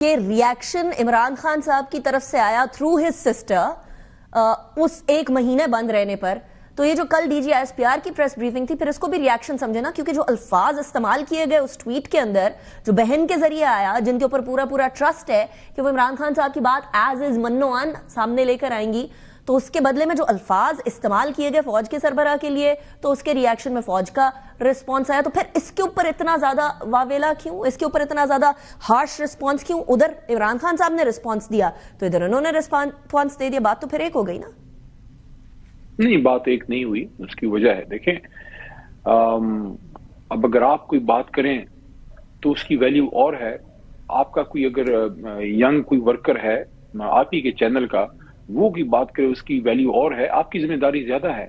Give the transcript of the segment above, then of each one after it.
یہ ریاکشن عمران خان صاحب کی طرف سے آیا تھرو ہز سسٹر اس ایک مہینے بند رہنے پر، تو یہ جو کل D G I S P R کی پریس بریفنگ تھی، پھر اس کو بھی ریاکشن سمجھے نا، کیونکہ جو الفاظ استعمال کیے گئے اس ٹویٹ کے اندر، جو بہن کے ذریعے آیا، جن کے اوپر پورا ٹرسٹ ہے کہ وہ عمران خان صاحب کی بات ایز از منو ان سامنے لے کر آئیں گی، تو اس کے بدلے میں جو الفاظ استعمال کیے گئے فوج کے سربراہ کے لیے، تو اس کے ریاکشن میں فوج کا رسپانس آیا. تو پھر اس کے اوپر اتنا زیادہ واویلا کیوں، اس کے اوپر اتنا زیادہ ہارش رسپانس کیوں؟ ادھر عمران خان صاحب نے رسپانس دیا تو ادھر انہوں نے رسپانس دے دیا، بات تو پھر ایک ہو گئی نا؟ نہیں، بات ایک نہیں ہوئی. اس کی وجہ ہے، دیکھیں اب اگر آپ کوئی بات کریں تو اس کی ویلیو اور ہے. آپ کا کوئی اگر ینگ کوئی ورکر ہے آپ ہی کے چینل کا، وہ کی بات کرے، اس کی ویلیو اور ہے، آپ کی ذمہ داری زیادہ ہے.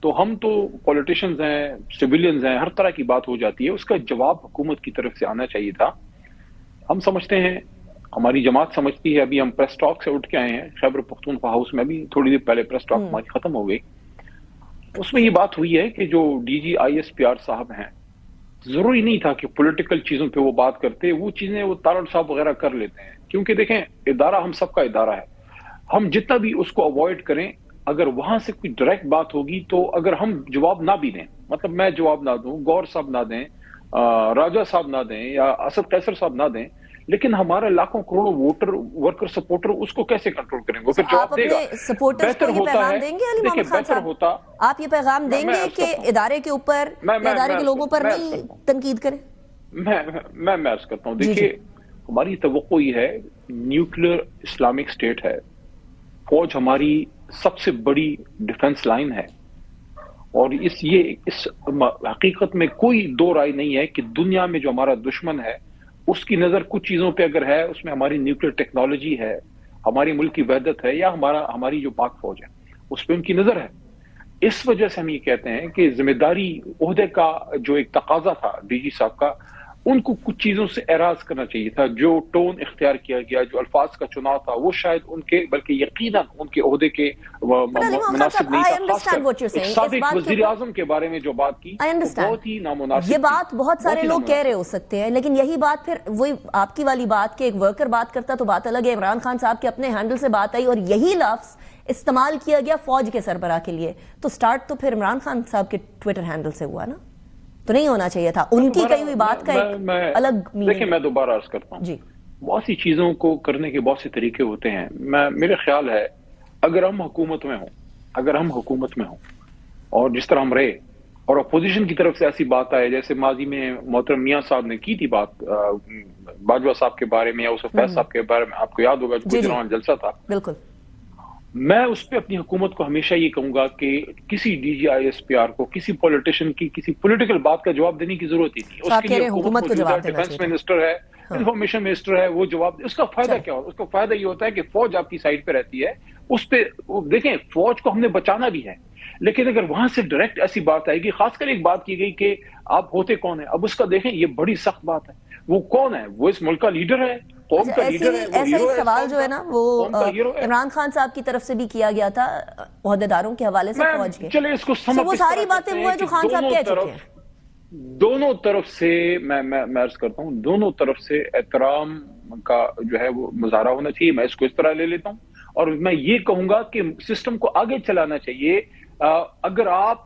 تو ہم تو پولیٹیشنز ہیں، سویلینز ہیں، ہر طرح کی بات ہو جاتی ہے. اس کا جواب حکومت کی طرف سے آنا چاہیے تھا. ہم سمجھتے ہیں، ہماری جماعت سمجھتی ہے، ابھی ہم پریس ٹاک سے اٹھ کے آئے ہیں خیبر پختونخوا ہاؤس میں، ابھی تھوڑی دیر پہلے پریس ٹاک ہماری ختم ہو گئی. اس میں یہ بات ہوئی ہے کہ جو D G I S P R صاحب ہیں، ضروری نہیں تھا کہ پولیٹیکل چیزوں پہ وہ بات کرتے. وہ چیزیں وہ تارڑ صاحب وغیرہ کر لیتے ہیں، کیونکہ دیکھیں ادارہ ہم سب کا ادارہ ہے. ہم جتنا بھی اس کو اوائڈ کریں، اگر وہاں سے کوئی ڈائریکٹ بات ہوگی تو اگر ہم جواب نہ بھی دیں، مطلب میں جواب نہ دوں، گور صاحب نہ دیں، راجہ صاحب نہ دیں، یا اسد قیصر صاحب نہ دیں، لیکن ہمارا لاکھوں کروڑوں ووٹر، ورکر، سپورٹر اس کو کیسے کنٹرول کریں گے؟ پھر جواب دے گا. بہتر ہوتا ہے، دیکھیں بہتر ہوتا، آپ یہ پیغام دیں گے کہ ادارے کے اوپر، ادارے کے لوگوں پر نہیں تنقید کریں. میں عرض کرتا ہوں، دیکھیے ہماری توقع یہ ہے، نیوکلیر اسلامک اسٹیٹ ہے، فوج ہماری سب سے بڑی ڈیفنس لائن ہے. اور اس حقیقت میں کوئی دو رائے نہیں ہے کہ دنیا میں جو ہمارا دشمن ہے اس کی نظر کچھ چیزوں پہ اگر ہے، اس میں ہماری نیوکلیر ٹیکنالوجی ہے، ہماری ملک کی وحدت ہے، یا ہماری جو پاک فوج ہے اس پہ ان کی نظر ہے. اس وجہ سے ہم یہ کہتے ہیں کہ ذمہ داری عہدے کا جو ایک تقاضا تھا ڈی جی صاحب کا، ان کو کچھ چیزوں سے اعراض کرنا چاہیے تھا. جو ٹون اختیار کیا گیا، جو الفاظ کا چناؤ تھا، وہ شاید ان کے، بلکہ یقیناً ان کے عہدے کے مناسب نہیں تھا. خاص کر سابق وزیر اعظم کے بارے میں جو بات کی بہت ہی نامناسب. یہ بات بہت سارے لوگ کہہ رہے ہو سکتے ہیں، لیکن یہی بات پھر وہی آپ کی والی بات کہ ایک ورکر بات کرتا تو بات الگ ہے. عمران خان صاحب کے اپنے ہینڈل سے بات آئی اور یہی لفظ استعمال کیا گیا فوج کے سربراہ کے لیے، تو سٹارٹ تو پھر عمران خان صاحب کے ٹویٹر ہینڈل سے ہوا نا؟ تو نہیں ہونا چاہیے تھا. ان کی کہی ہوئی بات کا ایک الگ میننگ. دیکھیں میں دوبارہ عرض کرتا ہوں، بہت سی چیزوں کو کرنے کے بہت سے طریقے ہوتے ہیں. میرے خیال ہے اگر ہم حکومت میں ہوں اور جس طرح ہم رہے، اور اپوزیشن کی طرف سے ایسی بات آئے، جیسے ماضی میں محترم میاں صاحب نے کی تھی بات باجوہ صاحب کے بارے میں، یا یوسف فیض صاحب کے بارے میں، آپ کو یاد ہوگا جو گجران جلسہ تھا. بالکل. میں اس پہ اپنی حکومت کو ہمیشہ یہ کہوں گا کہ کسی D G I S P R کو کسی پولیٹیشین کی کسی پولیٹیکل بات کا جواب دینے کی ضرورت ہی نہیں. اس کے لیے حکومت موجود ہے، ڈیفنس منسٹر ہے، انفارمیشن منسٹر ہے، وہ جواب. اس کا فائدہ کیا ہو؟ اس کا فائدہ یہ ہوتا ہے کہ فوج آپ کی سائڈ پہ رہتی ہے. اس پہ دیکھیں، فوج کو ہم نے بچانا بھی ہے، لیکن اگر وہاں سے ڈائریکٹ ایسی بات آئے گی، خاص کر ایک بات کی گئی کہ آپ ہوتے کون ہیں، اب اس کا دیکھیں یہ بڑی سخت بات ہے. وہ کون ہے؟ وہ اس ملک کا لیڈر ہے، قوم کا لیڈر ہے. ایسا ہی سوال جو ہے نا وہ عمران خان صاحب کی طرف سے بھی کیا گیا تھا عہدیداروں کے حوالے سے فوج کے. چلے اس کو سمجھ، وہ ساری باتیں وہ ہیں جو خان صاحب کہہ چکے ہیں. دونوں طرف سے میں عرض کرتا ہوں، دونوں طرف سے احترام کا جو ہے وہ مظاہرہ ہونا چاہیے. میں اس کو اس طرح لے لیتا ہوں، اور میں یہ کہوں گا کہ سسٹم کو آگے چلانا چاہیے. اگر آپ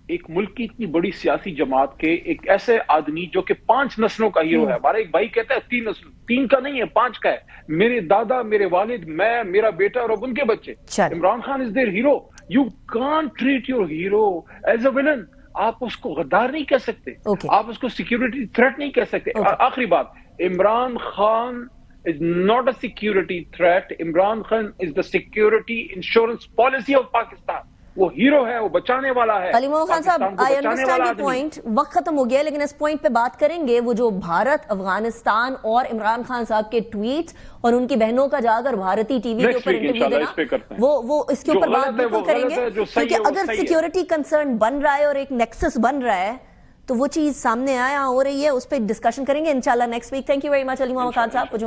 ایک ملک کی اتنی بڑی سیاسی جماعت کے ایک ایسے آدمی جو کہ 5 نسلوں کا ہیرو ہے، ہمارا ایک بھائی کہتا ہے 3 نسل، 3 کا نہیں ہے، 5 کا ہے. میرے دادا، میرے والد، میں، میرا بیٹا اور اب ان کے بچے. Imran Khan is their hero. You can't treat your hero as a villain. آپ اس کو غدار نہیں کہہ سکتے، آپ اس کو سیکیورٹی تھریٹ نہیں کہہ سکتے. آخری بات، Imran Khan is not a security threat. Imran Khan is the security insurance policy of Pakistan. وہ ہیرو ہے، وہ بچانے والا ہے. علی محمد خان صاحب، I understand your point. وقت ختم ہو گیا، لیکن اس پوائنٹ پہ بات کریں گے. وہ جو بھارت، افغانستان اور عمران خان صاحب کے ٹویٹس اور ان کی بہنوں کا جا کر بھارتی ٹی وی کے اوپر انٹرویو دینا، وہ اس کے اوپر بات بالکل کریں گے. کیونکہ اگر سیکیورٹی کنسرن بن رہا ہے اور ایک نیکسس بن رہا ہے تو وہ چیز سامنے آیا ہو رہی ہے، اس پہ ڈسکشن کریں گے انشاءاللہ next week. Thank you very much Ali Muhammad Khan صاحب.